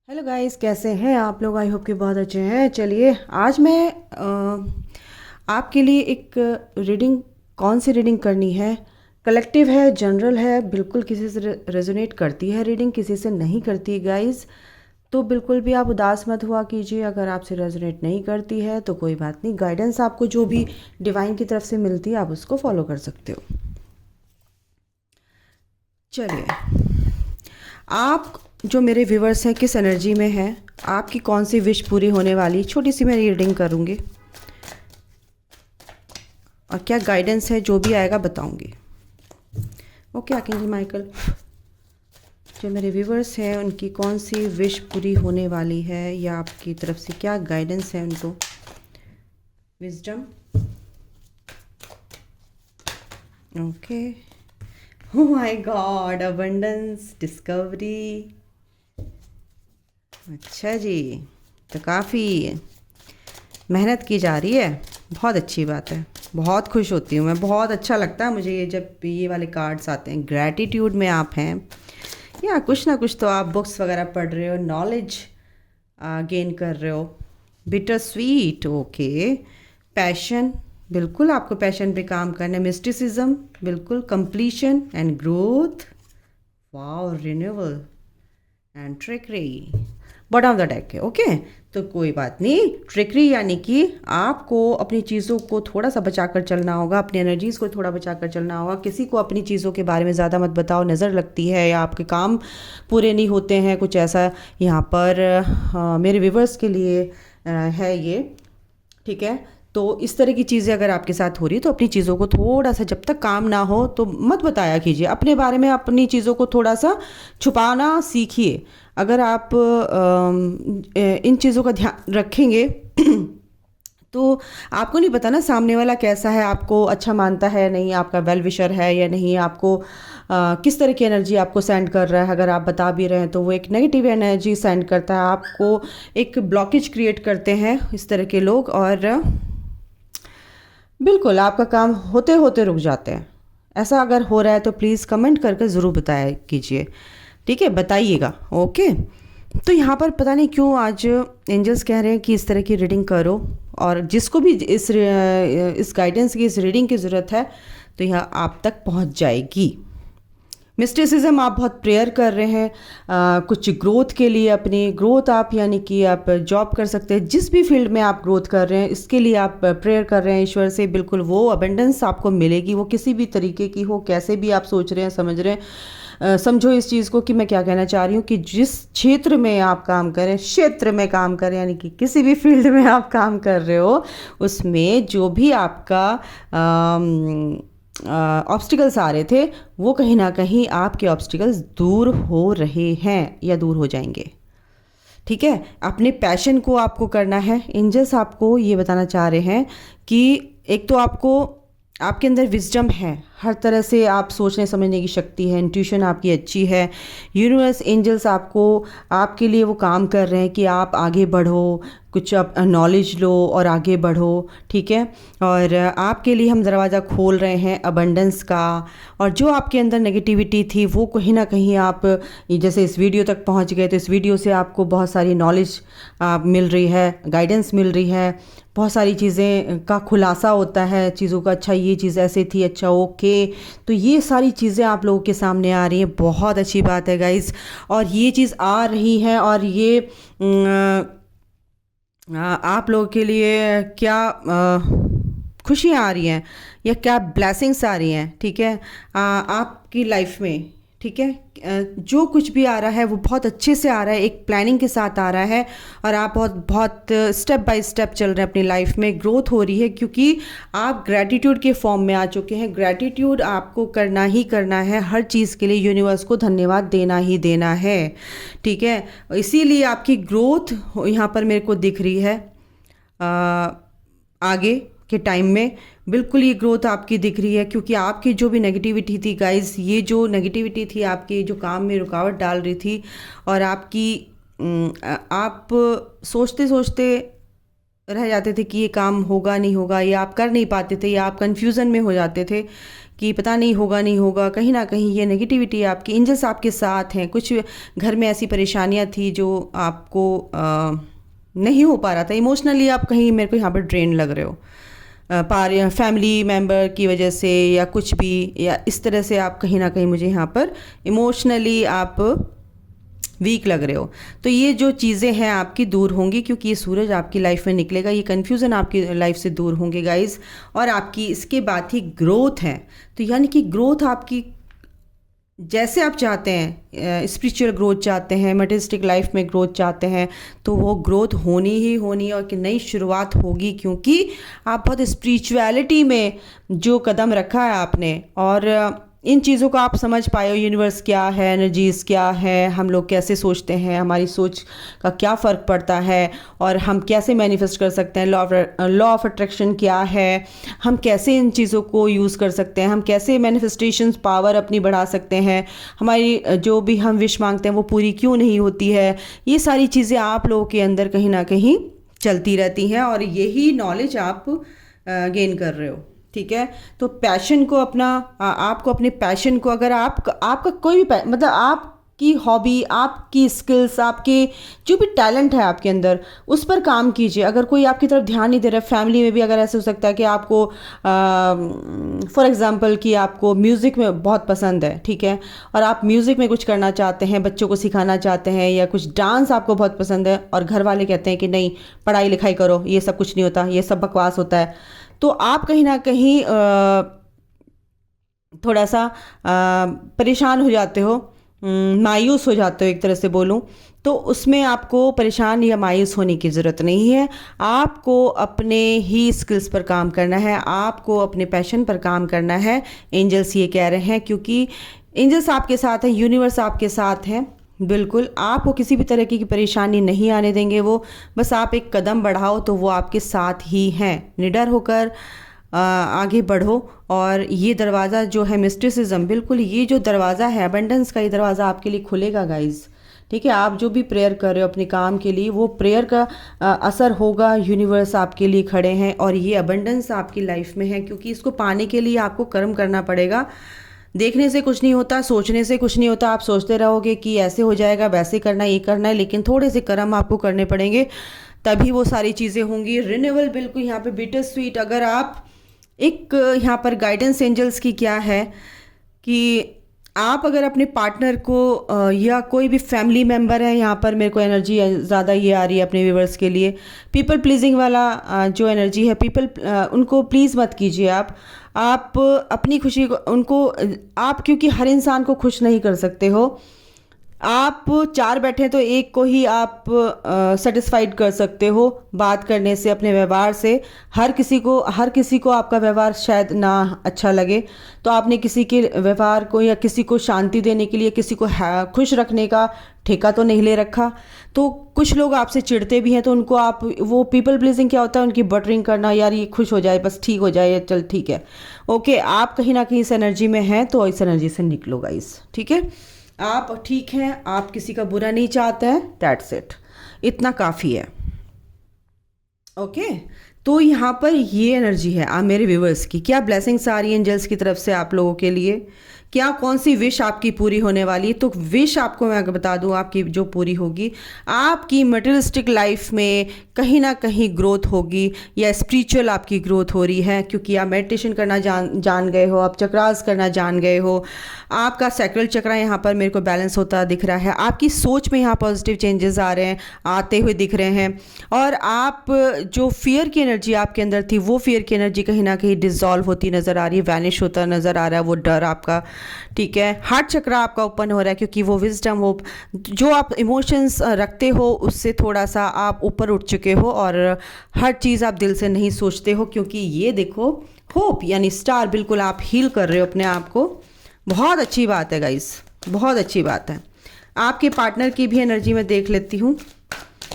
Hello guys, कैसे हैं आप लोग? आई होप कि बहुत अच्छे हैं। चलिए आज मैं आपके लिए एक रीडिंग, कौन सी रीडिंग करनी है, कलेक्टिव है, जनरल है, बिल्कुल किसी से रेजोनेट करती है रीडिंग, किसी से नहीं करती गाइस। तो बिल्कुल भी आप उदास मत हुआ कीजिए अगर आपसे रेजोनेट नहीं करती है तो कोई बात नहीं। गाइडेंस आपको जो भी डिवाइन की तरफ से मिलती है आप उसको फॉलो कर सकते हो। चलिए, आप जो मेरे व्यूवर्स हैं किस एनर्जी में हैं, आपकी कौन सी विश पूरी होने वाली, छोटी सी मैं रीडिंग करूँगी और क्या गाइडेंस है जो भी आएगा बताऊँगी। ओके आर्कएंजल माइकल, जो मेरे व्यूवर्स हैं उनकी कौन सी विश पूरी होने वाली है या आपकी तरफ से क्या गाइडेंस है उनको। Wisdom, okay, oh my God, abundance, discovery. अच्छा जी, तो काफ़ी मेहनत की जा रही है, बहुत अच्छी बात है। बहुत खुश होती हूँ मैं, बहुत अच्छा लगता है मुझे ये जब ये वाले कार्ड्स आते हैं। ग्रैटिट्यूड में आप हैं या कुछ ना कुछ तो आप बुक्स वगैरह पढ़ रहे हो, नॉलेज गेन कर रहे हो। Bitter sweet, okay. पैशन, बिल्कुल आपको पैशन पे काम करना है। मिस्टिसिज्म, बिल्कुल। Completion and growth, wow. Renewal and trickery, bottom of the deck है। ओके, तो कोई बात नहीं। ट्रिकरी यानी कि आपको अपनी चीज़ों को थोड़ा सा बचा कर चलना होगा, अपनी एनर्जीज़ को थोड़ा बचा कर चलना होगा। किसी को अपनी चीज़ों के बारे में ज़्यादा मत बताओ, नज़र लगती है या आपके काम पूरे नहीं होते हैं, कुछ ऐसा यहाँ पर मेरे व्यूवर्स के लिए है ये, ठीक है। तो इस तरह की चीज़ें अगर आपके साथ हो रही है तो अपनी चीज़ों को थोड़ा सा, जब तक काम ना हो तो मत बताया कीजिए अपने बारे में। अपनी चीज़ों को थोड़ा सा छुपाना सीखिए। अगर आप इन चीज़ों का ध्यान रखेंगे तो आपको नहीं पता ना सामने वाला कैसा है, आपको अच्छा मानता है नहीं, आपका वेल विशर है या नहीं, आपको किस तरह की एनर्जी आपको सेंड कर रहा है। अगर आप बता भी रहे हैं तो वो एक नेगेटिव एनर्जी सेंड करता है, आपको एक ब्लॉकेज क्रिएट करते हैं इस तरह के लोग, और बिल्कुल आपका काम होते होते रुक जाते हैं। ऐसा अगर हो रहा है तो प्लीज़ कमेंट करके ज़रूर बताया कीजिए, ठीक है, बताइएगा। ओके, तो यहाँ पर पता नहीं क्यों आज एंजल्स कह रहे हैं कि इस तरह की रीडिंग करो, और जिसको भी इस गाइडेंस की, इस रीडिंग की ज़रूरत है तो यह आप तक पहुँच जाएगी। मिस्टिसिज्म, आप बहुत प्रेयर कर रहे हैं कुछ ग्रोथ के लिए, अपनी ग्रोथ आप, यानी कि आप जॉब कर सकते हैं, जिस भी फील्ड में आप ग्रोथ कर रहे हैं इसके लिए आप प्रेयर कर रहे हैं ईश्वर से। बिल्कुल वो अबंडेंस आपको मिलेगी, वो किसी भी तरीके की हो, कैसे भी आप सोच रहे हैं, समझ रहे हैं। समझो इस चीज़ को कि मैं क्या कहना चाह रही हूँ कि जिस क्षेत्र में आप काम करें, क्षेत्र में काम करें, यानी कि किसी भी फील्ड में आप काम कर रहे हो उसमें जो भी आपका ऑब्स्टिकल्स आ रहे थे वो कहीं ना कहीं आपके ऑब्स्टिकल्स दूर हो रहे हैं या दूर हो जाएंगे, ठीक है। अपने पैशन को आपको करना है। एंजल्स आपको ये बताना चाह रहे हैं कि एक तो आपको, आपके अंदर विजडम है, हर तरह से आप सोचने समझने की शक्ति है, इंट्यूशन आपकी अच्छी है। यूनिवर्स, एंजल्स आपको, आपके लिए वो काम कर रहे हैं कि आप आगे बढ़ो, कुछ आप नॉलेज लो और आगे बढ़ो, ठीक है। और आपके लिए हम दरवाज़ा खोल रहे हैं अबंडेंस का, और जो आपके अंदर नेगेटिविटी थी वो कहीं ना कहीं आप जैसे इस वीडियो तक पहुंच गए तो इस वीडियो से आपको बहुत सारी नॉलेज मिल रही है, गाइडेंस मिल रही है, बहुत सारी चीज़ें का खुलासा होता है चीज़ों का। अच्छा ये चीज़ ऐसे थी, अच्छा ओके, तो ये सारी चीज़ें आप लोगों के सामने आ रही हैं, बहुत अच्छी बात है गाइस। और ये चीज़ आ रही है और ये आप लोगों के लिए क्या खुशियाँ आ रही हैं या क्या ब्लेसिंग्स आ रही हैं, ठीक है, आपकी लाइफ में, ठीक है। जो कुछ भी आ रहा है वो बहुत अच्छे से आ रहा है, एक प्लानिंग के साथ आ रहा है, और आप बहुत बहुत स्टेप बाय स्टेप चल रहे हैं अपनी लाइफ में। ग्रोथ हो रही है क्योंकि आप ग्रैटिट्यूड के फॉर्म में आ चुके हैं। ग्रैटिट्यूड आपको करना ही करना है, हर चीज़ के लिए यूनिवर्स को धन्यवाद देना ही देना है, ठीक है। इसीलिए आपकी ग्रोथ यहाँ पर मेरे को दिख रही है। आगे के टाइम में बिल्कुल ये ग्रोथ आपकी दिख रही है, क्योंकि आपकी जो भी नेगेटिविटी थी गाइस, ये जो नेगेटिविटी थी आपकी, जो काम में रुकावट डाल रही थी, और आपकी आप सोचते सोचते रह जाते थे कि ये काम होगा नहीं होगा, या आप कर नहीं पाते थे, या आप कन्फ्यूज़न में हो जाते थे, कि पता नहीं होगा नहीं होगा, कहीं ना कहीं ये नेगेटिविटी आपकी, एंजल्स आपके साथ हैं। कुछ घर में ऐसी परेशानियां थी जो आपको नहीं हो पा रहा था इमोशनली, आप कहीं मेरे को यहाँ पर ड्रेन लग रहे हो फैमिली मेम्बर की वजह से या कुछ भी, या इस तरह से आप कहीं ना कहीं मुझे यहाँ पर इमोशनली आप वीक लग रहे हो। तो ये जो चीज़ें हैं आपकी दूर होंगी, क्योंकि ये सूरज आपकी लाइफ में निकलेगा, ये कन्फ्यूज़न आपकी लाइफ से दूर होंगे गाइज। और आपकी इसके बाद ही ग्रोथ है, तो यानी कि ग्रोथ आपकी जैसे आप चाहते हैं, स्पिरिचुअल ग्रोथ चाहते हैं, मटेरियलिस्टिक लाइफ में ग्रोथ चाहते हैं, तो वो ग्रोथ होनी ही होनी है और कि नई शुरुआत होगी, क्योंकि आप बहुत स्पिरिचुअलिटी में जो कदम रखा है आपने, और इन चीज़ों को आप समझ पाए हो, यूनिवर्स क्या है, एनर्जीज़ क्या है, हम लोग कैसे सोचते हैं, हमारी सोच का क्या फ़र्क पड़ता है, और हम कैसे मैनिफेस्ट कर सकते हैं, लॉ ऑफ अट्रैक्शन क्या है, हम कैसे इन चीज़ों को यूज़ कर सकते हैं, हम कैसे मैनिफेस्टेशंस पावर अपनी बढ़ा सकते हैं, हमारी जो भी हम विश मांगते हैं वो पूरी क्यों नहीं होती है। ये सारी चीज़ें आप लोगों के अंदर कहीं ना कहीं चलती रहती हैं, और यही नॉलेज आप गेन कर रहे हो, ठीक है। तो पैशन को अपना, आपको अपने पैशन को, अगर आपका कोई भी मतलब आपकी हॉबी, आपकी स्किल्स, आपके जो भी टैलेंट है आपके अंदर, उस पर काम कीजिए। अगर कोई आपकी तरफ ध्यान नहीं दे रहा है, फैमिली में भी अगर ऐसे हो सकता है कि आपको फॉर एग्जांपल कि आपको म्यूज़िक में बहुत पसंद है, ठीक है, और आप म्यूज़िक में कुछ करना चाहते हैं, बच्चों को सिखाना चाहते हैं, या कुछ डांस आपको बहुत पसंद है, और घर वाले कहते हैं कि नहीं पढ़ाई लिखाई करो, ये सब कुछ नहीं होता, ये सब बकवास होता है, तो आप कहीं ना कहीं थोड़ा सा परेशान हो जाते हो, मायूस हो जाते हो एक तरह से बोलूं, तो उसमें आपको परेशान या मायूस होने की ज़रूरत नहीं है। आपको अपने ही स्किल्स पर काम करना है, आपको अपने पैशन पर काम करना है। एंजल्स ये कह रहे हैं, क्योंकि एंजल्स आपके साथ हैं, यूनिवर्स आपके साथ हैं, बिल्कुल आपको किसी भी तरह की परेशानी नहीं आने देंगे वो। बस आप एक कदम बढ़ाओ तो वो आपके साथ ही हैं। निडर होकर आगे बढ़ो, और ये दरवाज़ा जो है मिस्टिसिज्म, बिल्कुल ये जो दरवाज़ा है अबंडेंस का, ये दरवाज़ा आपके लिए खुलेगा गाइज, ठीक है। आप जो भी प्रेयर कर रहे हो अपने काम के लिए, वो प्रेयर का असर होगा, यूनिवर्स आपके लिए खड़े हैं, और ये अबंडेंस आपकी लाइफ में है, क्योंकि इसको पाने के लिए आपको कर्म करना पड़ेगा। देखने से कुछ नहीं होता, सोचने से कुछ नहीं होता। आप सोचते रहोगे कि ऐसे हो जाएगा, वैसे करना है, ये करना है, लेकिन थोड़े से कर्म आपको करने पड़ेंगे, तभी वो सारी चीज़ें होंगी। रिन्यूअल बिल्कुल यहाँ पे बिटर स्वीट। अगर आप एक यहाँ पर गाइडेंस एंजल्स की क्या है कि आप अगर अपने पार्टनर को या कोई भी फैमिली मेम्बर है, यहाँ पर मेरे को एनर्जी ज़्यादा ये आ रही है अपने व्यूवर्स के लिए, पीपल प्लीजिंग वाला जो एनर्जी है, उनको प्लीज़ मत कीजिए आप अपनी खुशी को उनको, आप क्योंकि हर इंसान को खुश नहीं कर सकते हो। आप 4 बैठे तो एक को ही आप सेटिस्फाइड कर सकते हो बात करने से, अपने व्यवहार से। हर किसी को आपका व्यवहार शायद ना अच्छा लगे, तो आपने किसी के व्यवहार को या किसी को शांति देने के लिए, किसी को खुश रखने का ठेका तो नहीं ले रखा। तो कुछ लोग आपसे चिढ़ते भी हैं, तो उनको आप, वो पीपल प्लीजिंग क्या होता है, उनकी बटरिंग करना, यार ये खुश हो जाए, बस ठीक हो जाए, चल ठीक है, ओके। आप कहीं ना कहीं इस एनर्जी में हैं, तो इस एनर्जी से निकलो गाइस, ठीक है। आप ठीक हैं, आप किसी का बुरा नहीं चाहते हैं, दैट्स इट, इतना काफ़ी है, ओके। तो यहाँ पर ये एनर्जी है आप मेरे व्यूवर्स की। क्या ब्लेसिंग्स आ रही है एंजल्स की तरफ से आप लोगों के लिए? क्या कौन सी विश आपकी पूरी होने वाली है? तो विश आपको मैं बता दूं, आपकी जो पूरी होगी, आपकी मटेरियलिस्टिक लाइफ में कहीं ना कहीं ग्रोथ होगी, या स्पिरिचुअल आपकी ग्रोथ हो रही है, क्योंकि आप मेडिटेशन करना जान गए हो, आप चक्रास करना जान गए हो, आपका सैक्रल चक्रा यहाँ पर मेरे को बैलेंस होता दिख रहा है, आपकी सोच में यहाँ पॉजिटिव चेंजेस आ रहे हैं, आते हुए दिख रहे हैं, और आप जो फियर की एनर्जी आपके अंदर थी, वो फियर की एनर्जी कहीं ना कहीं डिसॉल्व होती नज़र आ रही है, वैनिश होता नज़र आ रहा है वो डर आपका, ठीक है। हार्ट चक्रा आपका ओपन हो रहा है, क्योंकि वो विजडम, वो जो आप इमोशंस रखते हो उससे थोड़ा सा आप ऊपर उठ चुके हो, और हर चीज़ आप दिल से नहीं सोचते हो, क्योंकि ये देखो होप यानी स्टार, बिल्कुल आप हील कर रहे हो अपने आप को। बहुत अच्छी बात है गाइस, बहुत अच्छी बात है। आपके पार्टनर की भी एनर्जी में देख लेती हूँ,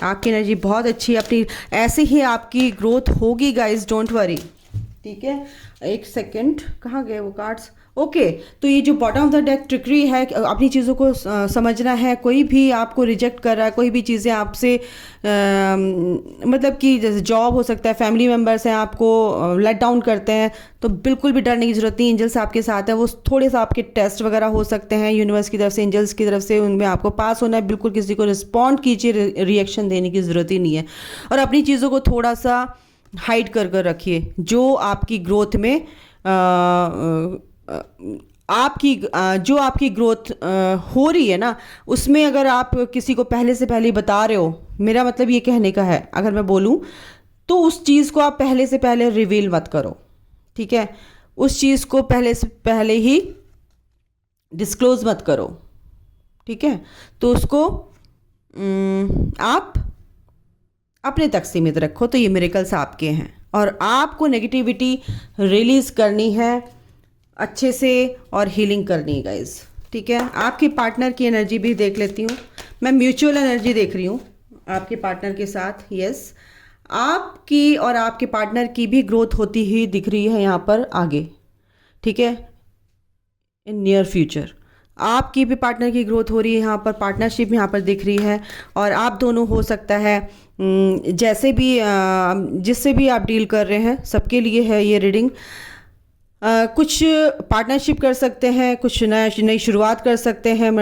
आपकी एनर्जी बहुत अच्छी है, अपनी ऐसे ही आपकी ग्रोथ होगी गाइस, डोंट वरी, ठीक है। एक सेकेंड, कहाँ गए वो कार्ड्स? ओके तो ये जो bottom of the deck trickery है, अपनी चीज़ों को समझना है। कोई भी आपको रिजेक्ट कर रहा है, कोई भी चीज़ें आपसे मतलब कि जैसे जॉब हो सकता है, फैमिली मेम्बर्स हैं आपको लेट डाउन करते हैं, तो बिल्कुल भी डरने की ज़रूरत नहीं। एंजल्स आपके साथ है। वो थोड़े सा आपके टेस्ट वगैरह हो सकते हैं यूनिवर्स की तरफ से, एंजल्स की तरफ से, उनमें आपको पास होना है। बिल्कुल किसी को रिस्पॉन्ड कीजिए, रिएक्शन देने की ज़रूरत ही नहीं है। और अपनी चीज़ों को थोड़ा सा हाइड कर कर रखिए। जो आपकी ग्रोथ में जो आपकी ग्रोथ हो रही है ना, उसमें अगर आप किसी को पहले से पहले बता रहे हो, मेरा मतलब ये कहने का है, अगर मैं बोलूं तो उस चीज़ को आप पहले से पहले रिवील मत करो, ठीक है। उस चीज़ को पहले से पहले ही डिस्क्लोज मत करो, ठीक है। तो उसको आप अपने तक सीमित रखो। तो ये मिरेकल्स आपके हैं और आपको नेगेटिविटी रिलीज़ करनी है अच्छे से और हीलिंग करनी है गाइस, ठीक है। आपके पार्टनर की एनर्जी भी देख लेती हूँ मैं, म्यूचुअल एनर्जी देख रही हूँ आपके पार्टनर के साथ। यस, आपकी और आपके पार्टनर की भी ग्रोथ होती हुई दिख रही है यहाँ पर आगे, ठीक है। इन नियर फ्यूचर आपकी भी पार्टनर की ग्रोथ हो रही है यहाँ पर, पार्टनरशिप यहाँ पर दिख रही है। और आप दोनों हो सकता है जैसे भी जिससे भी आप डील कर रहे हैं, सबके लिए है ये रीडिंग। कुछ पार्टनरशिप कर सकते हैं, कुछ नई शुरुआत कर सकते हैं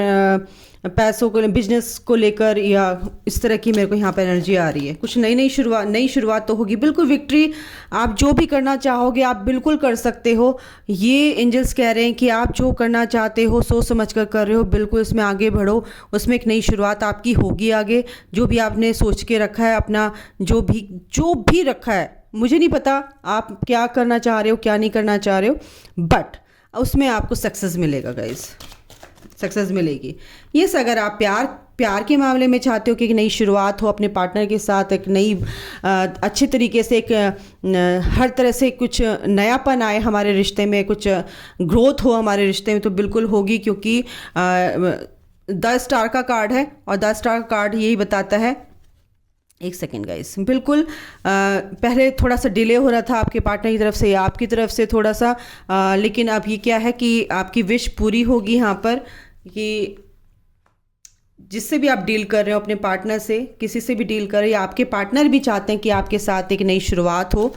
पैसों को, बिजनेस को लेकर, या इस तरह की मेरे को यहाँ पर एनर्जी आ रही है। कुछ नई शुरुआत तो होगी। बिल्कुल विक्ट्री, आप जो भी करना चाहोगे आप बिल्कुल कर सकते हो। ये एंजल्स कह रहे हैं कि आप जो करना चाहते हो सोच समझ कर रहे हो, बिल्कुल इसमें आगे बढ़ो। उसमें एक नई शुरुआत आपकी होगी आगे। जो भी आपने सोच के रखा है, अपना जो भी रखा है, मुझे नहीं पता आप क्या करना चाह रहे हो क्या नहीं करना चाह रहे हो, बट उसमें आपको सक्सेस मिलेगा गाइस, सक्सेस मिलेगी। यस, अगर आप प्यार के मामले में चाहते हो कि एक नई शुरुआत हो अपने पार्टनर के साथ, एक नई अच्छे तरीके से एक हर तरह से कुछ नयापन आए हमारे रिश्ते में, कुछ ग्रोथ हो हमारे रिश्ते में, तो बिल्कुल होगी। क्योंकि द स्टार का कार्ड है और द स्टार का कार्ड यही बताता है। एक सेकेंड गाइस, बिल्कुल पहले थोड़ा सा डिले हो रहा था आपके पार्टनर की तरफ से या आपकी तरफ से थोड़ा सा, लेकिन अब ये क्या है कि आपकी विश पूरी होगी यहाँ पर, कि जिससे भी आप डील कर रहे हो अपने पार्टनर से, किसी से भी डील कर रहे हो, आपके पार्टनर भी चाहते हैं कि आपके साथ एक नई शुरुआत हो,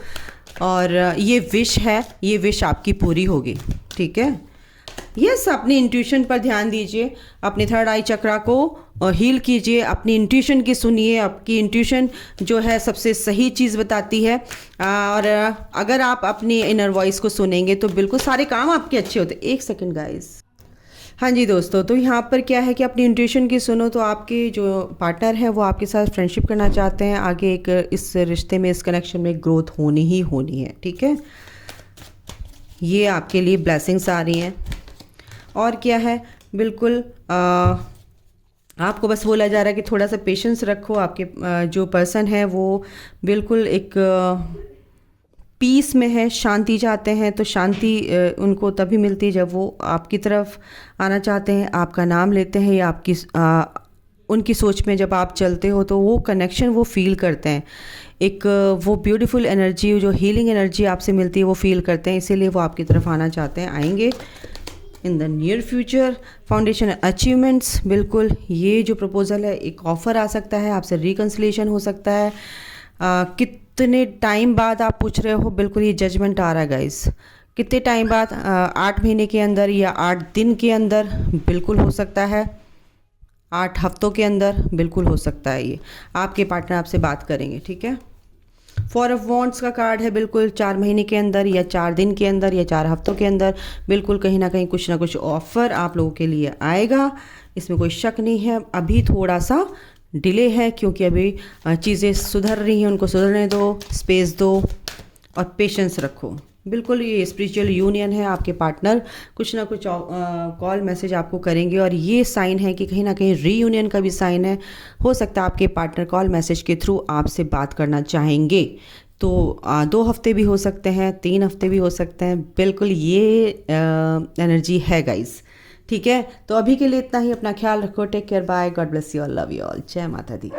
और ये विश है, ये विश आपकी पूरी होगी, ठीक है। यस, अपनी इंट्यूशन पर ध्यान दीजिए, अपने थर्ड आई चक्रा को हील कीजिए, अपनी इंट्यूशन की सुनिए। आपकी इंट्यूशन जो है सबसे सही चीज़ बताती है, और अगर आप अपनी इनर वॉइस को सुनेंगे तो बिल्कुल सारे काम आपके अच्छे होते। एक सेकेंड गाइस, हाँ जी दोस्तों, तो यहाँ पर क्या है कि अपनी इंट्यूशन की सुनो। तो आपके जो पार्टनर है वो आपके साथ फ्रेंडशिप करना चाहते हैं, आगे एक इस रिश्ते में, इस कनेक्शन में ग्रोथ होनी ही होनी है, ठीक है। ये आपके लिए ब्लेसिंग्स आ रही हैं। और क्या है, बिल्कुल आपको बस बोला जा रहा है कि थोड़ा सा पेशेंस रखो। आपके जो पर्सन है वो बिल्कुल एक पीस में है, शांति चाहते हैं। तो शांति उनको तभी मिलती है जब वो आपकी तरफ आना चाहते हैं, आपका नाम लेते हैं, या आपकी उनकी सोच में जब आप चलते हो तो वो कनेक्शन वो फील करते हैं। एक वो ब्यूटीफुल एनर्जी, जो हीलिंग एनर्जी आपसे मिलती है वो फील करते हैं, इसीलिए वो आपकी तरफ आना चाहते हैं, आएंगे in the near future. Foundation achievements, बिल्कुल ये जो प्रपोजल है, एक ऑफ़र आ सकता है, आपसे रिकन्सिलेशन हो सकता है। कितने टाइम बाद आप पूछ रहे हो, बिल्कुल ये जजमेंट आ रहा है गाइस। कितने टाइम बाद, 8 महीने के अंदर या 8 दिन के अंदर, बिल्कुल हो सकता है 8 हफ्तों के अंदर, बिल्कुल हो सकता है। ये आपके पार्टनर आपसे बात करेंगे, ठीक है। 4 ऑफ वॉन्ड्स का कार्ड है, बिल्कुल 4 महीने के अंदर या 4 दिन के अंदर या 4 हफ्तों के अंदर, बिल्कुल कहीं ना कहीं कुछ ना कुछ ऑफ़र आप लोगों के लिए आएगा, इसमें कोई शक नहीं है। अभी थोड़ा सा डिले है क्योंकि अभी चीज़ें सुधर रही हैं, उनको सुधरने दो, स्पेस दो और पेशेंस रखो। बिल्कुल ये स्पिरिचुअल यूनियन है। आपके पार्टनर कुछ ना कुछ कॉल मैसेज आपको करेंगे, और ये साइन है कि कहीं ना कहीं रीयूनियन का भी साइन है। हो सकता है आपके पार्टनर कॉल मैसेज के थ्रू आपसे बात करना चाहेंगे। तो 2 हफ्ते भी हो सकते हैं, 3 हफ्ते भी हो सकते हैं, बिल्कुल ये एनर्जी है गाइस, ठीक है। तो अभी के लिए इतना ही। अपना ख्याल रखो, take care, bye, God bless you all, love you all, जय माता दी।